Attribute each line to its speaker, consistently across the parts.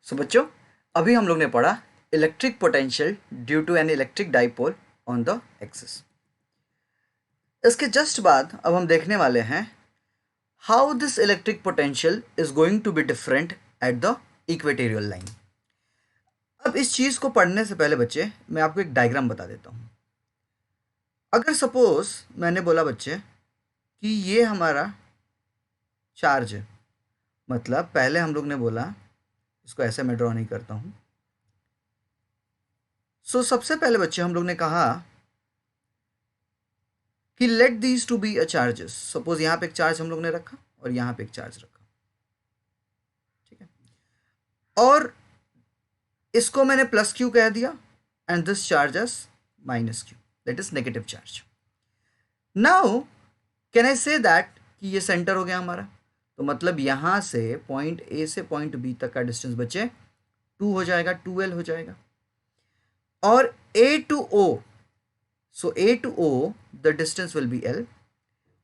Speaker 1: सो बच्चों, अभी हम लोग ने पढ़ा electric potential due to an electric dipole on the axis. इसके जस्ट बाद अब हम देखने वाले हैं how this electric potential is going to be different at the equatorial line. अब इस चीज को पढ़ने से पहले बच्चे मैं आपको एक डायग्राम बता देता हूं। अगर सपोज मैंने बोला बच्चे कि ये हमारा चार्ज है, मतलब पहले हम लोग ने बोला, इसको ऐसे मैं ड्रॉ नहीं करता हूं। सबसे पहले बच्चे हम लोग ने कहा कि let these to be a charges. Suppose यहां पे एक चार्ज हम लोग ने रखा और यहां पे एक चार्ज रखा, ठीक है, और इसको मैंने प्लस क्यू कह दिया and this charge as minus q, that is negative charge. Now can I say that कि ये सेंटर हो गया हमारा, तो मतलब यहां से पॉइंट ए से पॉइंट बी तक का डिस्टेंस बच्चे 2 हो जाएगा, 2l हो जाएगा। और A to O, so A to O the distance will be l,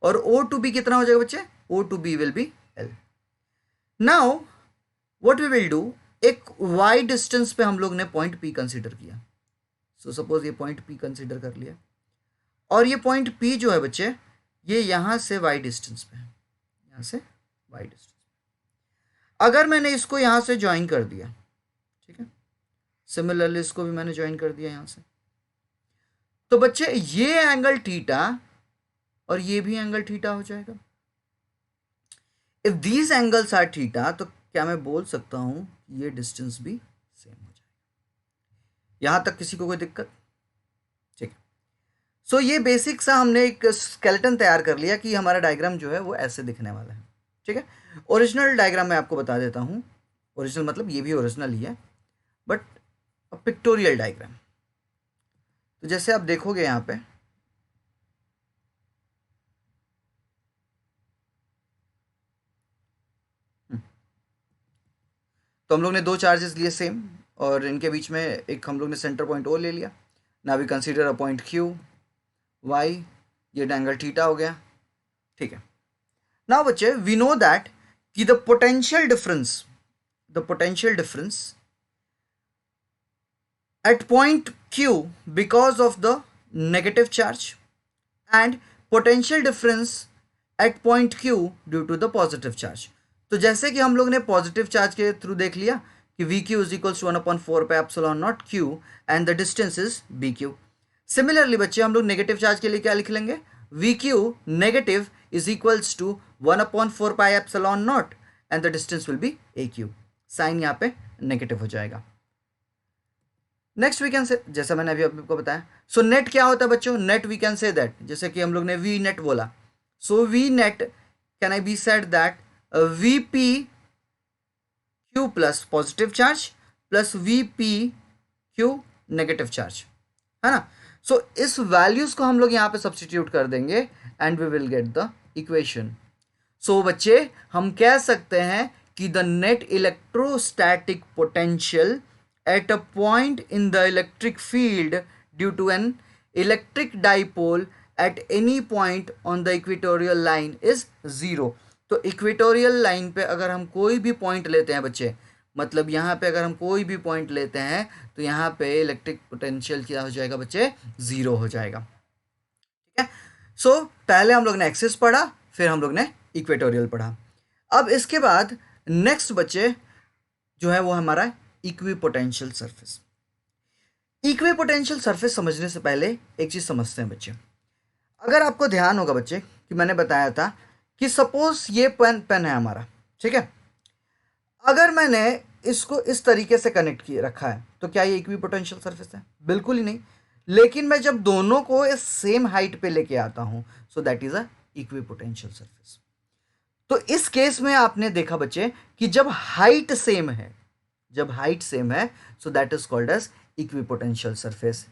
Speaker 1: और O टू B कितना हो जाएगा बच्चे? O to B will be L। Now what we will do, एक y डिस्टेंस पे हम लोग ने पॉइंट P कंसीडर किया। सपोज ये पॉइंट P कंसीडर कर लिया, और ये पॉइंट P जो है बच्चे, ये यहां से y डिस्टेंस पे है, यहां से y डिस्टेंस। अगर मैंने इसको यहां से ज्वाइन कर दिया, ठीक है, सिमिलरली इसको भी मैंने ज्वाइन कर दिया यहां से, तो बच्चे ये एंगल थीटा और ये भी एंगल थीटा हो जाएगा। If these angles are theta, तो क्या मैं बोल सकता हूं कि ये डिस्टेंस भी सेम हो जाएगा। यहां तक किसी को कोई दिक्कत? ठीक है। ये बेसिक सा हमने एक स्केलेटन तैयार कर लिया कि हमारा डायग्राम जो है वो ऐसे दिखने वाला है, ठीक है। ओरिजिनल डायग्राम मैं आपको बता देता हूं। ओरिजिनल मतलब ये भी ओरिजिनल ही है, बट पिक्टोरियल डायग्राम। तो जैसे आप देखोगे यहां पे, तो हम लोग ने दो चार्जेस लिए सेम, और इनके बीच में एक हम लोग ने सेंटर पॉइंट ओ ले लिया। Now we consider a point Q Y, ये एंगल थीटा हो गया, ठीक है। नाउ बच्चे वी नो दैट कि the potential difference at point q because of the negative charge and potential difference at point q due to the positive charge। तो जैसे कि हम लोग ने पॉजिटिव चार्ज के थ्रू देख लिया कि V q is equals to 1/4 pi epsilon naught q and the distance is B Q. Similarly बच्चे हम लोग नेगेटिव चार्ज के लिए क्या लिख लेंगे? V q negative is equals to 1/4 pi epsilon naught and the distance will be A Q. Sign यहाँ पे नेगेटिव हो जाएगा। नेक्स्ट वी कैन से, जैसा मैंने अभी आपको बताया, सो नेट क्या होता है बच्चों? Net we can say that, जैसे कि हम लोग ने वी नेट बोला, so V net can I be said that V P q plus positive charge plus V P q negative charge, है ना। इस वैल्यूज को हम लोग यहाँ पे सब्सटीट्यूट कर देंगे and we will get the equation. बच्चे हम कह सकते हैं कि the net electrostatic potential at a point in the electric field due to an electric dipole at any point on the equatorial line is 0। तो equatorial line पे अगर हम कोई भी पॉइंट लेते हैं बच्चे, मतलब यहाँ पे अगर हम कोई भी पॉइंट लेते हैं, तो यहाँ पे इलेक्ट्रिक पोटेंशियल क्या हो जाएगा बच्चे? 0 हो जाएगा, ठीक है। पहले हम लोग ने एक्सिस पढ़ा, फिर हम लोग ने इक्वेटोरियल पढ़ा। अब इसके बाद नेक्स्ट बच्चे जो है वो हमारा इक्विपोटेंशियल सरफेस। इक्विपोटेंशियल सरफेस समझने से पहले एक चीज समझते हैं बच्चे। अगर आपको ध्यान होगा बच्चे कि मैंने बताया था कि सपोज ये पेन है हमारा, ठीक है, अगर मैंने इसको इस तरीके से कनेक्ट किए रखा है, तो क्या ये इक्विपोटेंशियल सरफेस है? बिल्कुल ही नहीं। लेकिन मैं जब दोनों को इस सेम हाइट पे लेके आता हूं, सो that is a equipotential surface. तो इस केस में आपने देखा बच्चे कि जब हाइट सेम है, so that is called as equipotential surface.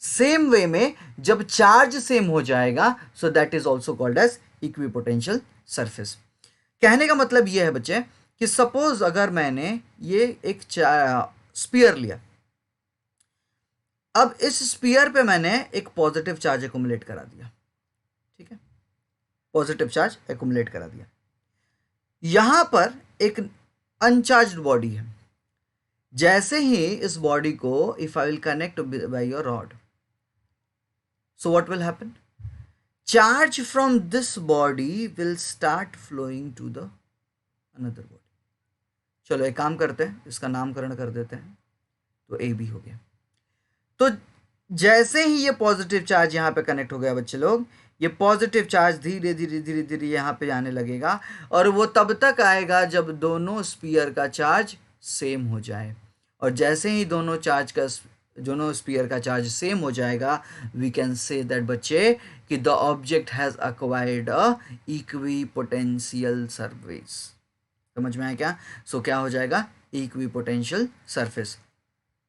Speaker 1: Same way में जब चार्ज सेम हो जाएगा, so that is also called as equipotential surface. कहने का मतलब यह है बच्चे कि सपोज अगर मैंने ये एक स्पीयर लिया, अब इस स्पीयर पे मैंने एक पॉजिटिव चार्ज एकुमुलेट करा दिया, ठीक है, पॉजिटिव चार्ज एकुमुलेट करा दिया। यहां पर एक अनचार्ज्ड बॉडी है, जैसे ही इस बॉडी को if I will connect by your rod, so what will happen, charge from this body will start flowing to the another body. चलो एक काम करते हैं, इसका नामकरण कर देते हैं, तो ए बी हो गया। तो जैसे ही ये पॉजिटिव चार्ज यहाँ पे कनेक्ट हो गया बच्चे लोग, ये पॉजिटिव चार्ज धीरे धीरे धीरे धीरे यहाँ पे आने लगेगा, और वो तब तक आएगा जब दोनों स्पीयर का चार्ज सेम हो जाए। और जैसे ही दोनों स्पीयर का चार्ज सेम हो जाएगा, वी कैन से दैट बच्चे कि the object has acquired a equipotential surface. समझ में आया क्या? सो क्या हो जाएगा? Equipotential surface.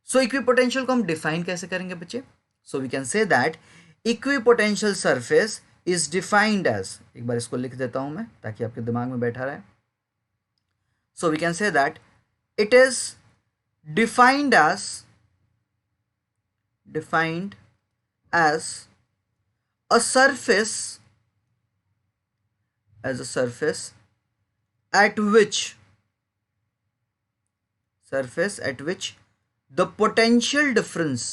Speaker 1: सो इक्विपोटेंशियल को हम डिफाइन कैसे करेंगे बच्चे? So we can say that equipotential surface is defined as, एक बार इसको लिख देता हूं मैं ताकि आपके दिमाग में बैठा रहे। So we can say that it is defined as a surface at which the potential difference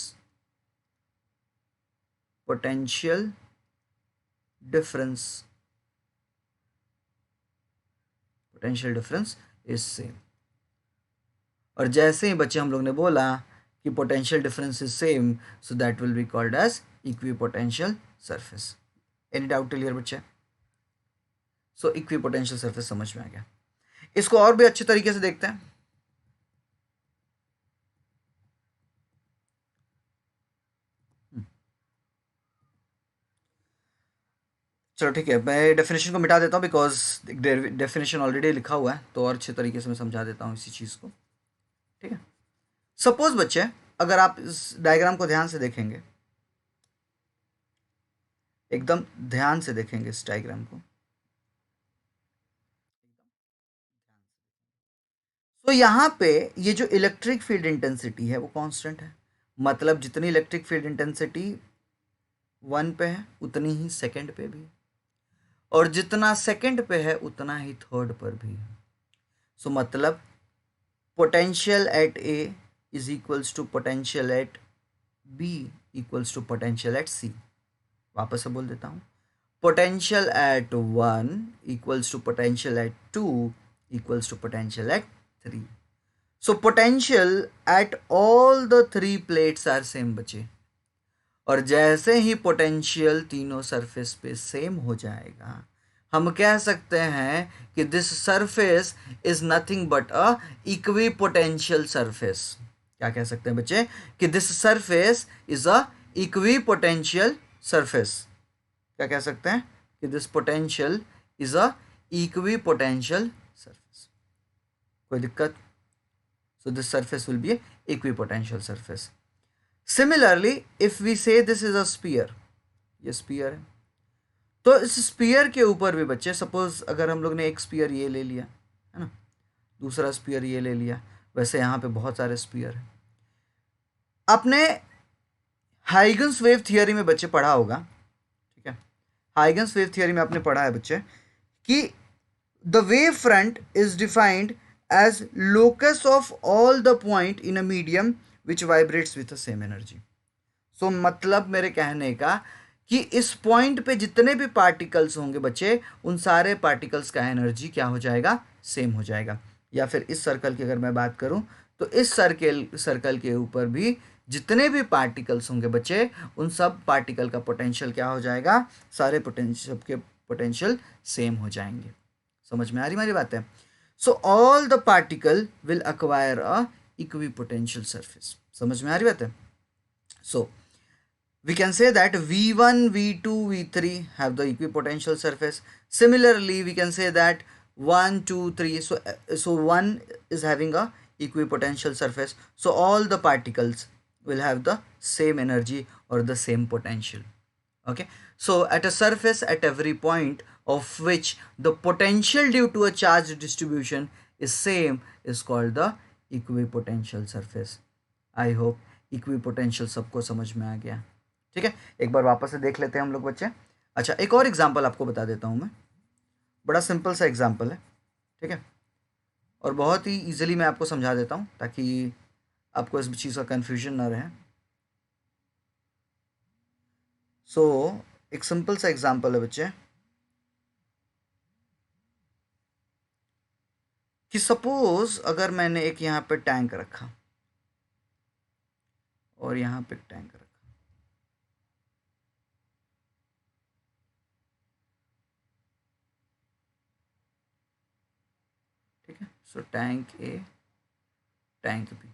Speaker 1: is same। और जैसे ही बच्चे हम लोग ने बोला कि potential difference is same, so that will be called as equipotential surface. Any doubt clear बच्चे? So equipotential surface समझ में आ गया। इसको और भी अच्छे तरीके से देखते हैं। चलो ठीक है, मैं डेफिनेशन को मिटा देता हूँ बिकॉज डेफिनेशन ऑलरेडी लिखा हुआ है, तो और अच्छे तरीके से मैं समझा देता हूँ इसी चीज़ को। ठीक है, सपोज बच्चे अगर आप इस डायग्राम को ध्यान से देखेंगे, एकदम ध्यान से देखेंगे इस डायग्राम को, तो यहाँ पे ये जो इलेक्ट्रिक फील्ड इंटेंसिटी है वो कांस्टेंट है। मतलब जितनी इलेक्ट्रिक फील्ड इंटेंसिटी 1 पे है उतनी ही सेकंड पे भी है, और जितना सेकंड पे है उतना ही थर्ड पर भी है। सो मतलब potential at A is equals to potential at B equals to potential at C. वापस से बोल देता हूँ, potential at 1 equals to potential at 2 equals to potential at 3। So potential at all the 3 plates are same बचे। और जैसे ही potential तीनों सरफेस पे सेम हो जाएगा, हम कह सकते हैं कि this surface is nothing but a equipotential surface. क्या कह सकते हैं बच्चे? कि this surface is a equipotential surface. क्या कह सकते हैं? कि this potential is a equipotential surface. कोई दिक्कत? So this surface will be a equipotential surface. Similarly if we say this is a sphere, ये स्पीयर है, तो इस स्पीयर के ऊपर भी बच्चे, सपोज अगर हम लोग ने एक स्पीयर ये ले लिया है ना, दूसरा स्पीयर ये ले लिया, वैसे यहाँ पे बहुत सारे स्पीयर हैं। आपने हाइगन्स वेव थियोरी में बच्चे पढ़ा होगा, ठीक है, हाइगन्स वेव थियोरी में आपने पढ़ा है बच्चे कि the wave front is defined as locus of all the point in a medium which vibrates with the same energy. So मतलब मेरे कहने का कि इस पॉइंट पे जितने भी पार्टिकल्स होंगे बच्चे, उन सारे पार्टिकल्स का एनर्जी क्या हो जाएगा? सेम हो जाएगा। या फिर इस सर्कल की अगर मैं बात करूं, तो इस सर्कल के ऊपर भी जितने भी पार्टिकल्स होंगे बच्चे, उन सब पार्टिकल का पोटेंशियल क्या हो जाएगा? सारे पोटेंशियल के पोटेंशियल सेम हो जाएंगे। समझ में आ रही हमारी बात है? So all the particle will acquire a equipotential surface. समझ में आ रही बात है? सो we can say that V1, V2, V3 have the equipotential surface. Similarly, we can say that 1, 2, 3. So 1 is having a equipotential surface. So all the particles will have the same energy or the same potential. Okay. So at a surface at every point of which the potential due to a charge distribution is same is called the equipotential surface. I hope equipotential सबको समझ में आ गया। ठीक है, एक बार वापस से देख लेते हैं हम लोग बच्चे। अच्छा, एक और एग्जाम्पल आपको बता देता हूँ मैं, बड़ा सिंपल सा एग्जाम्पल है, ठीक है, और बहुत ही इजीली मैं आपको समझा देता हूँ ताकि आपको इस चीज़ का कन्फ्यूजन ना रहे। सो एक सिंपल सा एग्जांपल है बच्चे कि सपोज अगर मैंने एक यहाँ पे टैंक रखा और यहाँ पे टैंक रखा, ठीक है। सो टैंक ए, टैंक बी,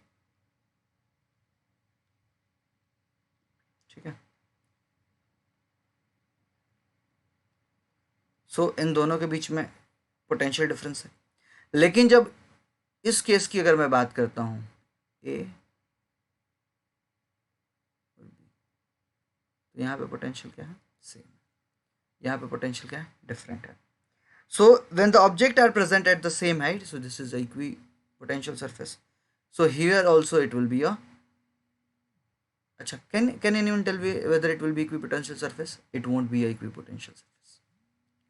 Speaker 1: ठीक है। सो इन दोनों के बीच में पोटेंशियल डिफरेंस है। लेकिन जब इस केस की अगर मैं बात करता हूं ए और बी, तो यहाँ पे पोटेंशियल क्या है? सेम। यहाँ पे पोटेंशियल क्या है? डिफरेंट है। So when the object are present at the same height, so this is equipotential surface. So here also it will be a, अच्छा, can anyone tell me whether it will be equipotential surface? It won't be a equipotential surface,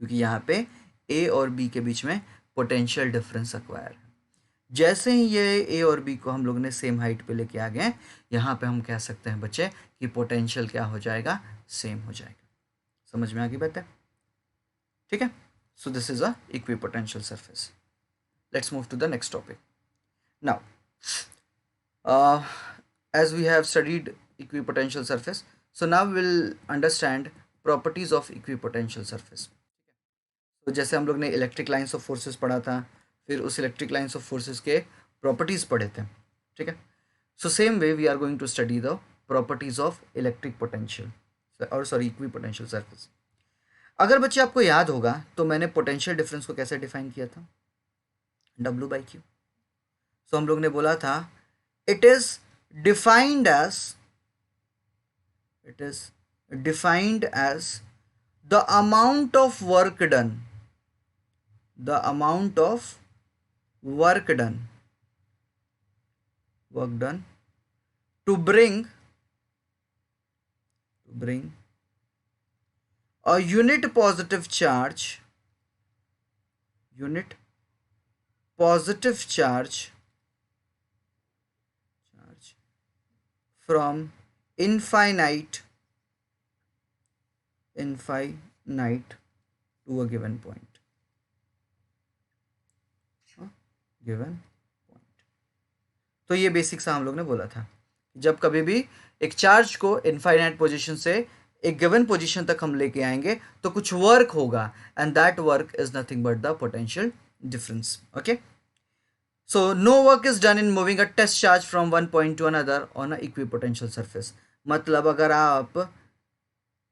Speaker 1: क्योंकि यहाँ पे ए और B के बीच में potential difference acquire है। जैसे ही ये ए और बी को हम लोग ने सेम हाइट पे लेके आ गए, यहाँ पे हम कह सकते हैं बच्चे कि पोटेंशियल क्या हो जाएगा? सेम हो जाएगा। समझ में आ गई बात है? ठीक है। So this is a equipotential surface. Let's move to the next topic now. As we have studied equipotential surface, so now we'll understand properties of equipotential surface. तो जैसे हम लोग ने इलेक्ट्रिक लाइंस ऑफ फोर्सेस पढ़ा था, फिर उस electric lines of forces के प्रॉपर्टीज़ पढ़े थे, ठीक है। So same way we are going to study the properties of electric potential और सॉरी इक्वी पोटेंशियल सरफेस। अगर बच्चे आपको याद होगा तो मैंने पोटेंशियल डिफरेंस को कैसे डिफाइन किया था? W/Q। सो हम लोग ने बोला था it is defined as, it is defined as the amount of work done, the amount of work done, work done to bring a unit positive charge, unit positive charge from infinite to a given point, given point। तो ये basic सा हम लोग ने बोला था, जब कभी भी एक चार्ज को इनफाइनाइट पोजीशन से एक गिवन पोजीशन तक हम लेके आएंगे तो कुछ वर्क होगा, and that work is nothing but the potential difference. Okay, so no work is done in moving a test charge from one point to another on a equipotential surface. मतलब अगर आप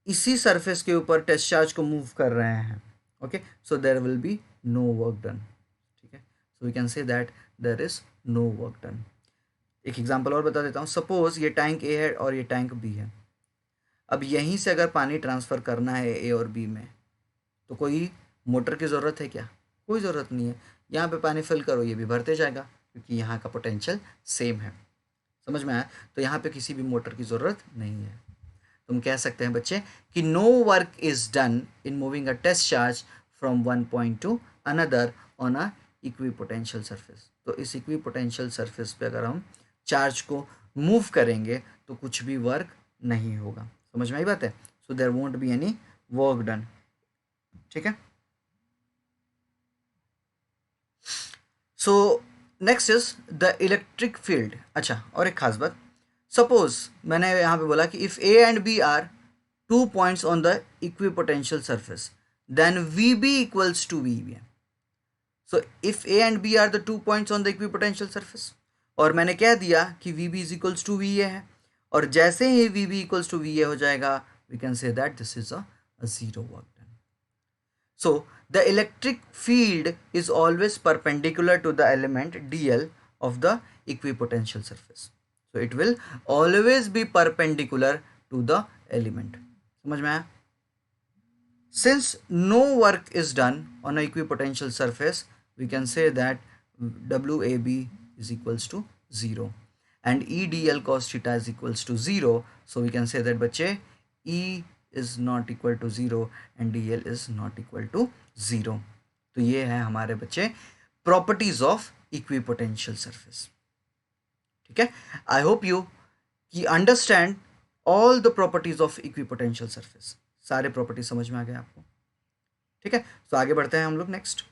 Speaker 1: इसी सरफेस के ऊपर test charge को move कर रहे हैं, okay, so there will be no work done, ठीक है। So we can say that there is no work done. एक एग्जांपल और बता देता हूँ। सपोज ये टैंक ए है और ये टैंक बी है। अब यहीं से अगर पानी ट्रांसफ़र करना है ए और बी में, तो कोई मोटर की ज़रूरत है क्या? कोई ज़रूरत नहीं है। यहाँ पे पानी फिल करो, ये भी भरते जाएगा, क्योंकि यहाँ का पोटेंशियल सेम है। समझ में आया? तो यहाँ पे किसी भी मोटर की ज़रूरत नहीं है। तुम कह सकते हैं बच्चे कि no work is done in moving a test charge from one point to another on a equipotential surface. तो इस इक्विपोटेंशियल सरफेस पे अगर हम चार्ज को मूव करेंगे तो कुछ भी वर्क नहीं होगा। समझ में आई बात है? So there won't be any work done, ठीक है। So next is the electric field. अच्छा, और एक खास बात, सपोज मैंने यहाँ पे बोला कि if A and B are two points on the equipotential surface then V B equals to V B. So if A and B are the two points on the equipotential surface, और मैंने कह दिया कि V B is equals to V A है, और जैसे ही V B equals to V A हो जाएगा, V can say that this is a zero work done. So the electric field is always perpendicular to the element dl of the equipotential surface. So it will always be perpendicular to the element. समझ में आया? Since no work is done on an equipotential surface, we can say that WAB is equals to 0 and EDL cos theta is equals to 0. So we can say that बच्चे E is not equal to 0 and DL is not equal to 0. तो ये है हमारे बच्चे properties of equipotential surface. ठीक है, I hope you कि understand all the properties of equipotential surface, सारे प्रॉपर्टीज समझ में आ गए आपको। ठीक है, तो आगे बढ़ते हैं हम लोग नेक्स्ट।